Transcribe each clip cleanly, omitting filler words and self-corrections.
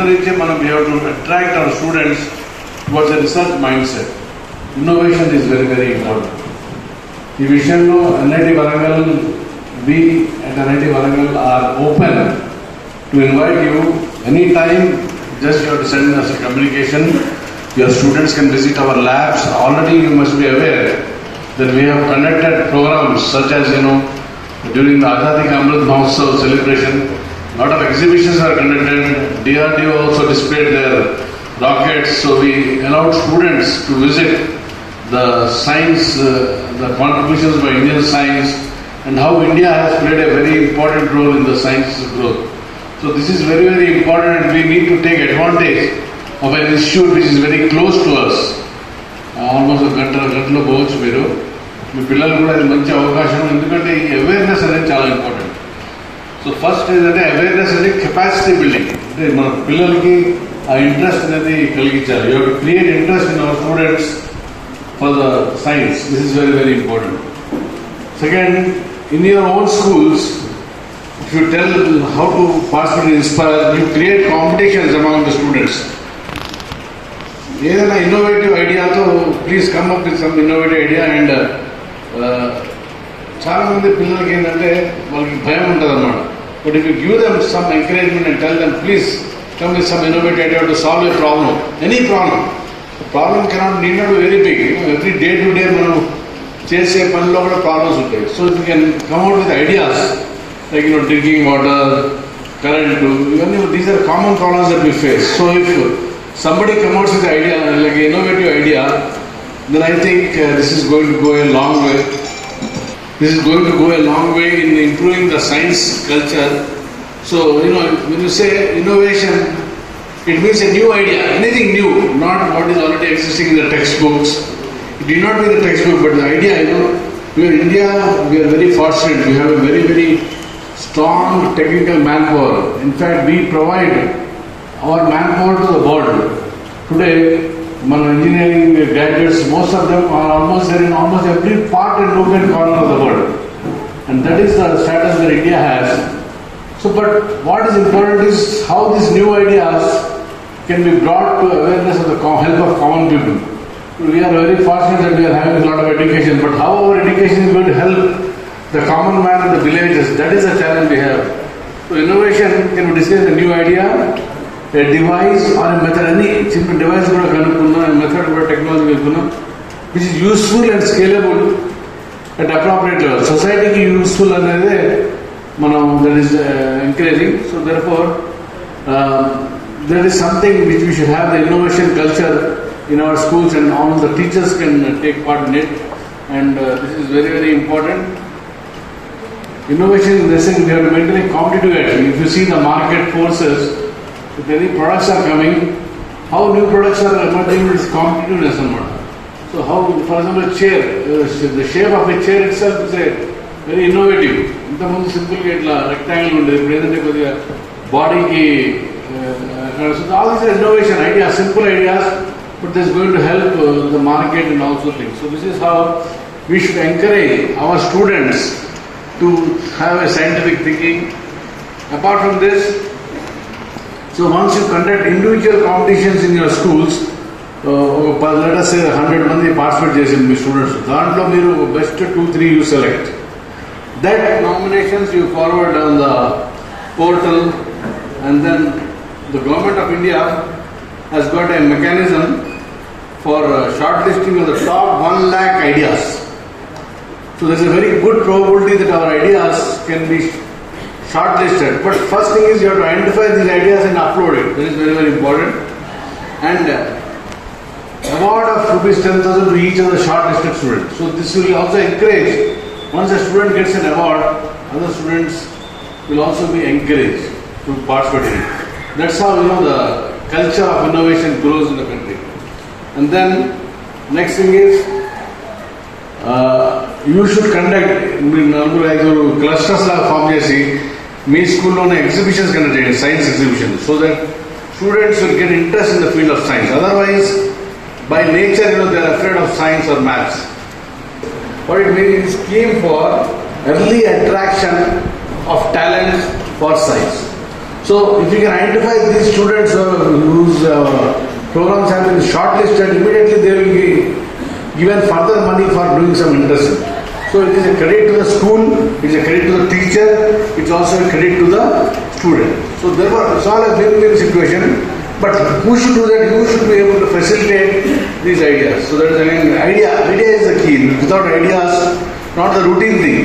we have to attract our students towards a research mindset. Innovation is very, very important. ఈ విషయంలో NIT Warangal, we at NIT Warangal are open to invite you anytime. Just you have to send us a communication. Your students can visit our labs. Already you must be aware that we have conducted programs such as, during the Azadi Ka Amrit Mahotsav celebration, a lot of exhibitions are conducted. DRDO also displayed their rockets. So we allowed students to visit the science, the contributions by Indian science, and how India has played a very important role in the science growth. So this is very, very important, and we need to take advantage of an institute which is very close to us. Almost a గంటలో పోవచ్చు మీరు. మీ పిల్లలు కూడా అది మంచి అవకాశం, ఎందుకంటే ఈ అవేర్నెస్ అనేది చాలా ఇంపార్టెంట్. సో ఫస్ట్ ఏంటంటే అవేర్నెస్ అనేది కెపాసిటీ బిల్డింగ్, అంటే మన పిల్లలకి ఆ ఇంట్రెస్ట్ అనేది కలిగించాలి. You have to create interest in our students for the science. This is very, very important. Second, in your own schools, if you tell how to participate and inspire, you create competitions among the students. ఏదైనా innovative ఐడియాతో please come up with some innovative idea. And చాలా మంది పిల్లలకి ఏంటంటే వాళ్ళకి భయం ఉంటుంది అన్నమాట. But if you give them some encouragement and tell them please come with some innovative idea to solve a problem, any problem. Problem cannot need not be very big. Every day to day మనం చేసే పనిలో కూడా problems ఉంటాయి. So you can come out with ideas like drinking water, current, ఇవన్నీ these are common problems that we face. So if somebody comes out with an idea, like an innovative idea, then I think this is going to go a long way. This is going to go a long way in improving the science culture. So, when you say innovation, it means a new idea, anything new, not what is already existing in the textbooks. It did not be the textbook, but the idea, we are India, we are very fortunate. We have a very, very strong technical manpower. In fact, we provide our manpower to the world. Today, మన engineering graduates, most of them are almost there in almost every part and nook and corner of the world. And that is the status that India has. So, but what is important is how these new ideas can be brought to awareness of the help of common people. We are very fortunate that we are having a lot of education, but how our education is going to help the common man in the villages, that is the challenge we have. So, innovation, can we discuss a new idea? A device or a method, any simple device kuda kanukunna, a method kuda technology kanukunna, which is useful and scalable at appropriate level. Society ki useful anade manam that is encouraging. So therefore there is something which we should have, the innovation culture in our schools, and all the teachers can take part in it, and this is very, very important. Innovation in this thing, we have to maintain a competitive edge. If you see the market forces, if any products are coming, how new products are emerging is competitiveness. So how, for example, a chair, the shape of a chair itself is a very innovative. Intamundu simple ga itla rectangle undedi, ippudu edante kodiga body ki so all these are innovation ideas, simple ideas, but this is going to help the market and also things. So this is how we should encourage our students to have a scientific thinking. Apart from this, so once you conduct individual competitions in your schools, let us say 100 mandi participate చేసిన మీ students, దాంట్లో మీరు best 2-3 you select. That nominations you forward on the portal, and then the government of India has got a mechanism for shortlisting of the top 1 lakh ideas. So there is a very good probability that our ideas can be shortlisted. But first thing is you have to identify these ideas and upload it. That is very, very important. And award of ₹10,000 to each of the shortlisted students. So this will also encourage, once a student gets an award, other students will also be encouraged to participate in it. That's how the culture of innovation grows in the country. And then next thing is you should conduct clusters form chesi మీ స్కూల్లోనే exhibitions conduct చేయండి, science exhibition, so that students will get interest in the field of science. Otherwise by nature they are afraid of science or maths. What it means is scheme for early attraction of talent for science. So if you can identify these students whose programs have been shortlisted, immediately they will be given further money for doing some internship. So it is a credit to the school, it is a credit to the teacher, it is also a credit to the student. So therefore it's all a win-win situation. But who should do that? You should be able to facilitate these ideas. So that is again idea is the key. Without ideas, not the routine thing.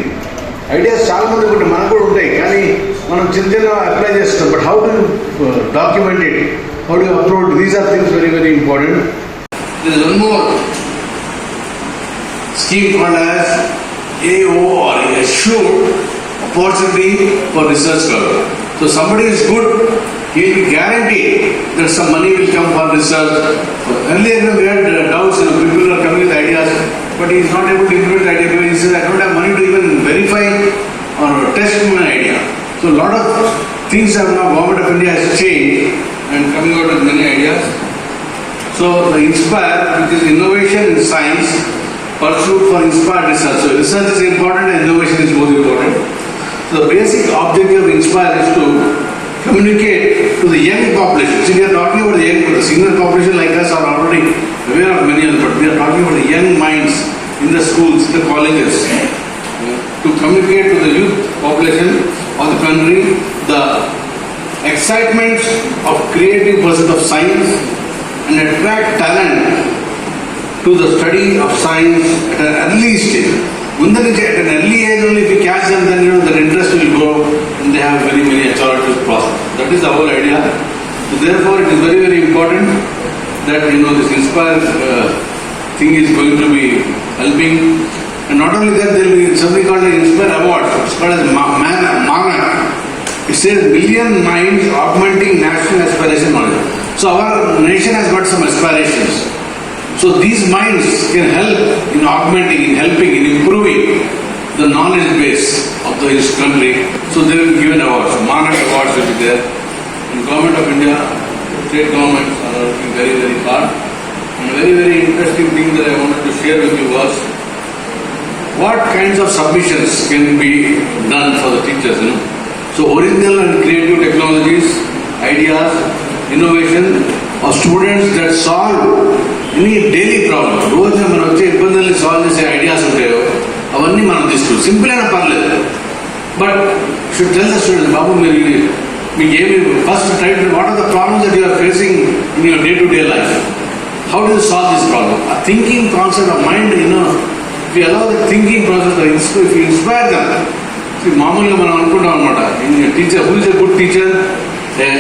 Ideas చాలా మంది ఒకటి మనకు కూడా ఉంటాయి కానీ మనం చిన్న చిన్న అప్లై చేస్తాం. But how do you document it? How do you upload? These are things very, very important. There is one more scheme called as AO or Assured Opportunity for Research Scholar. So somebody is good, he will guarantee that some money will come for research. Earlier we had doubts, people are coming with ideas, but he is not able to implement the idea because he says, I don't have money to even verify or test my idea. So a lot of things have now, Government of India has changed and coming out with many ideas. So the INSPIRE, which is innovation in science, pursuit for inspired research. So research is important and innovation is more important. So the basic objective of INSPIRE is to communicate to the young population. See, we are talking about the young, the senior population like us are already aware of many of them, but we are talking about the young minds in the schools, in the colleges, to communicate to the youth population of the country the excitement of creative pursuit of science and attract talent to the study of science at an early stage. At an early age only, if you catch them, then their interest will grow and they have very many authorities process. That is the whole idea. So therefore, it is very, very important that this INSPIRE thing is going to be helping. And not only that, there will be something called the INSPIRE Award. It's called as MANA. It says Million Minds Augmenting National Aspiration Knowledge. So our nation has got some aspirations. So these minds can help in augmenting, in helping, in improving the knowledge base of this country. So they will be given awards. MANA awards will be there. And Government of India, state governments are working very, very hard. And a very, very interesting thing that I wanted to share with you was what kinds of submissions can be done for the teachers. So original and creative technologies, ideas, innovation of students that solve any daily problem. రోజు మనం వచ్చే ఇబ్బందుల్ని solve చేసే ideas ఉంటాయో అవన్నీ మనం తీసుకుంటాం. Simple అయినా పర్లేదు. But should tell the students, బాబు మీకు ఏమి first try to what are the problems that you are facing in your day to day life. How do you solve this problem? ఆ thinking concept of mind if you allow the thinking process, if you inspire them. మామూలుగా మనం అనుకుంటాం అనమాట, teacher who is a good teacher,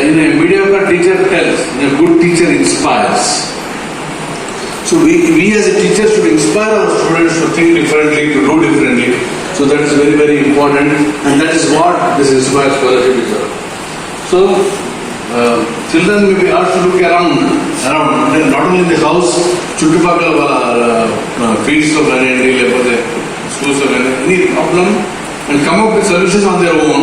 in a mediocre teacher tells, a good teacher inspires. So we as a teacher should inspire our students to think differently, to do differently. So that is very, very important, and that is what this INSPIRE scholarship is about. So children may be asked to look around, not only in the house, చుట్టుపక్కల వాళ్ళ fields లో కానీ లేకపోతే schools లో కానీ any problem and come up with solutions on their own.